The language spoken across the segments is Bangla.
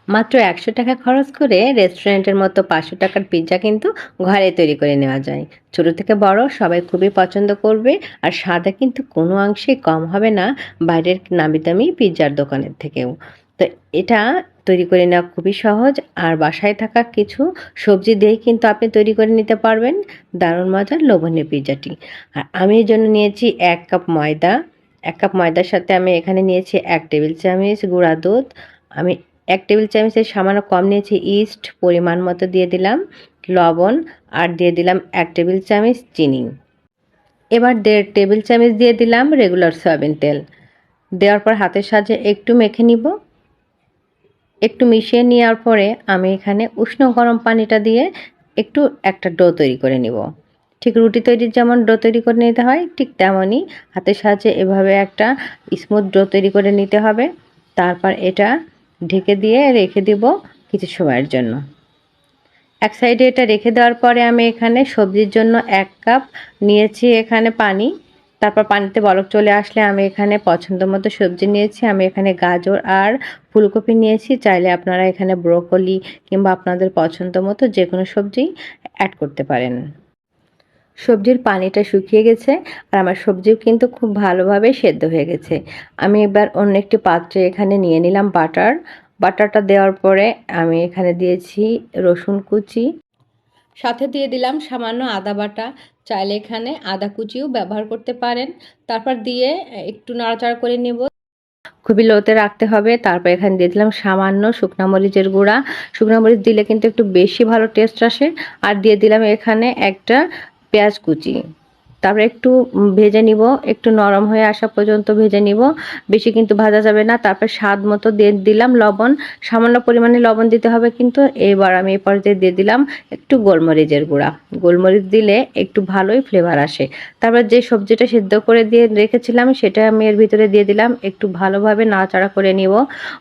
মাত্র ১০০ টাকা খরচ করে রেস্টুরেন্টের মতো ৫০০ টাকার পিৎজা কিন্তু ঘরে তৈরি করে নেওয়া যায়। ছোট থেকে বড় সবাই খুবই পছন্দ করবে, আর স্বাদে কিন্তু কোনো অংশেই কম হবে না বাইরের নামি-দামি পিৎজার দোকানের থেকেও। তো এটা তৈরি করে নেওয়া খুবই সহজ, আর বাসায় থাকা কিছু সবজি দিয়েই কিন্তু আপনি তৈরি করে নিতে পারবেন দারুণ মজার লোভনীয় পিৎজাটি। আর আমি এর জন্য নিয়েছি ১ কাপ ময়দা। ১ কাপ ময়দার সাথে আমি এখানে নিয়েছি ১ টেবিল চামচ গুঁড়া দুধ। আমি ১ টেবিল চামচের সামান্য কম নিয়েছি ইস্ট, পরিমাণ মতো দিয়ে দিলাম লবণ, আর দিয়ে দিলাম ১ টেবিল চামচ চিনি। এবার ১.৫ টেবিল চামচ দিয়ে দিলাম রেগুলার সয়াবিন তেল। দেওয়ার পর হাতের সাহায্যে একটু মেখে নিব। একটু মিশিয়ে নেওয়ার পরে আমি এখানে উষ্ণ গরম পানিটা দিয়ে একটু একটা ডো তৈরি করে নিব। ঠিক রুটি তৈরির যেমন ডো তৈরি করে নিতে হয়, ঠিক তেমনই হাতের সাহায্যে এভাবে একটা স্মুথ ডো তৈরি করে নিতে হবে। তারপর এটা ঢেকে দিয়ে রেখে দিব কিছু সময়ের জন্য। এক সাইডে এটা রেখে দেওয়ার পরে আমি এখানে সবজির জন্য ১ কাপ নিয়েছি এখানে পানি। তারপর পানিতে বলক চলে আসলে আমি এখানে পছন্দ মতো সবজি নিয়েছি। আমি এখানে গাজর আর ফুলকপি নিয়েছি। চাইলে আপনারা এখানে ব্রোকলি কিংবা আপনাদের পছন্দ মতো যে কোনো সবজি অ্যাড করতে পারেন। সবজির পানিটা শুকিয়ে গেছে, আর আমার সবজিও কিন্তু খুব ভালোভাবে সেদ্ধ হয়ে গেছে। আমি এবার অন্য একটি পাত্রে এখানে নিয়ে নিলাম বাটার। বাটারটা দেওয়ার পরে আমি এখানে দিয়েছি রসুন কুচি, সাথে দিয়ে দিলাম সামান্য আদা বাটা। চাইলে এখানে আদা কুচিও ব্যবহার করতে পারেন। তারপর দিয়ে একটু নাড়াচাড়া করে নেব। খুবই লোতে রাখতে হবে। তারপর এখানে দিয়ে দিলাম সামান্য শুকনা মরিচের গুঁড়া। শুকনা মরিচ দিলে কিন্তু একটু বেশি ভালো টেস্ট আসে। আর দিয়ে দিলাম এখানে একটা পেঁয়াজ কুচি। তারপরে একটু ভেজে নিব, একটু নরম হয়ে আসা পর্যন্ত ভেজে নিব, বেশি কিন্তু ভাজা যাবে না। তারপর স্বাদ মতো দিয়ে দিলাম লবণ, সামান্য পরিমাণে লবণ দিতে হবে কিন্তু। এবার আমি এই পর্যায়ে দিয়ে দিলাম একটু গোলমরিচের গুঁড়া। গোলমরিচ দিলে একটু ভালোই ফ্লেভার আসে। তারপর যে সবজিটা সিদ্ধ করে দিয়ে রেখেছিলাম সেটা আমি এর ভিতরে দিয়ে দিলাম, একটু ভালোভাবে নাড়াচাড়া করে নিব।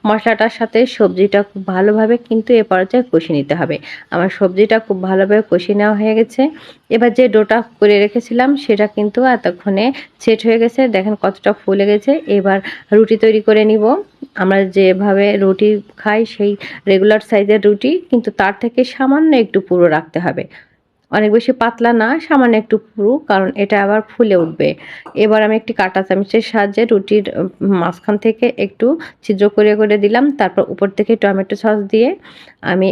মশলাটার সাথে সবজিটা খুব ভালোভাবে কিন্তু এ পর্যায়ে কষিয়ে নিতে হবে। আমার সবজিটা খুব ভালোভাবে কষিয়ে নেওয়া হয়ে গেছে। এবার যে ডোটা করে রেখেছিলাম সেটা কিন্তু এতক্ষণে সেট হয়ে গেছে। দেখেন কতটা ফুলে গেছে। এবার রুটি তৈরি করে নিব। আমরা যেভাবে রুটি খাই সেই রেগুলার সাইজের রুটি, কিন্তু তার থেকে সামান্য একটু পুরো রাখতে হবে। অনেক বেশি পাতলা না, সামান্য একটু পুরু, কারণ এটা আবার ফুলে উঠবে। এবার আমি একটি কাঁটা চামচের সাহায্যে রুটির মাঝখান থেকে একটু ছিদ্র করে করে দিলাম। তারপর উপর থেকে টমেটো সস দিয়ে আমি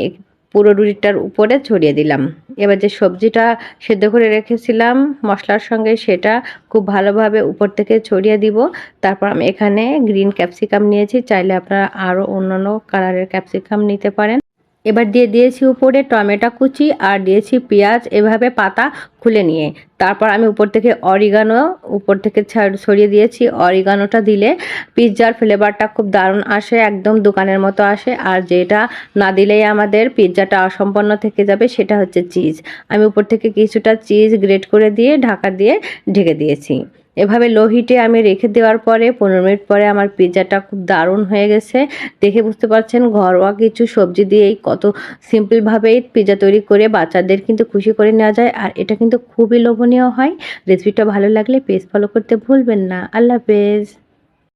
পুরো রুটিটার উপরে ছড়িয়ে দিলাম। এবার যে সবজিটা সেদ্ধ করে রেখেছিলাম মশলার সঙ্গে সেটা খুব ভালোভাবে উপর থেকে ছড়িয়ে দিব। তারপর আমি এখানে গ্রিন ক্যাপসিকাম নিয়েছি, চাইলে আপনারা আরও অন্যান্য কালারের ক্যাপসিকাম নিতে পারেন। এবার দিয়ে দিয়েছি উপরে টমেটো কুচি, আর দিয়েছি পেঁয়াজ এভাবে পাতা খুলে নিয়ে। তারপর আমি উপর থেকে অরিগানো উপর থেকে ছড়িয়ে দিয়েছি। অরিগানোটা দিলে পিৎজার ফ্লেভারটা খুব দারুণ আসে, একদম দোকানের মতো আসে। আর যেটা না দিলেই আমাদের পিৎজাটা অসম্পূর্ণ থেকে যাবে সেটা হচ্ছে চিজ। আমি উপর থেকে কিছুটা চিজ গ্রেট করে দিয়ে ঢাকা দিয়ে ঢেকে দিয়েছি। এভাবে লো হিটে আমি রেখে দেওয়ার পরে ১৫ মিনিট পরে আমার পিৎজাটা খুব দারুণ হয়ে গেছে। দেখে বুঝতে পারছেন ঘরোয়া কিছু সবজি দিয়েই কত সিম্পলভাবেই পিৎজা তৈরি করে বাচ্চাদের কিন্তু খুশি করে নেওয়া যায়। আর এটা কিন্তু খুবই লোভনীয় হয়। রেসিপিটা ভালো লাগলে পেজ ফলো করতে ভুলবেন না। আল্লাহ হাফেজ।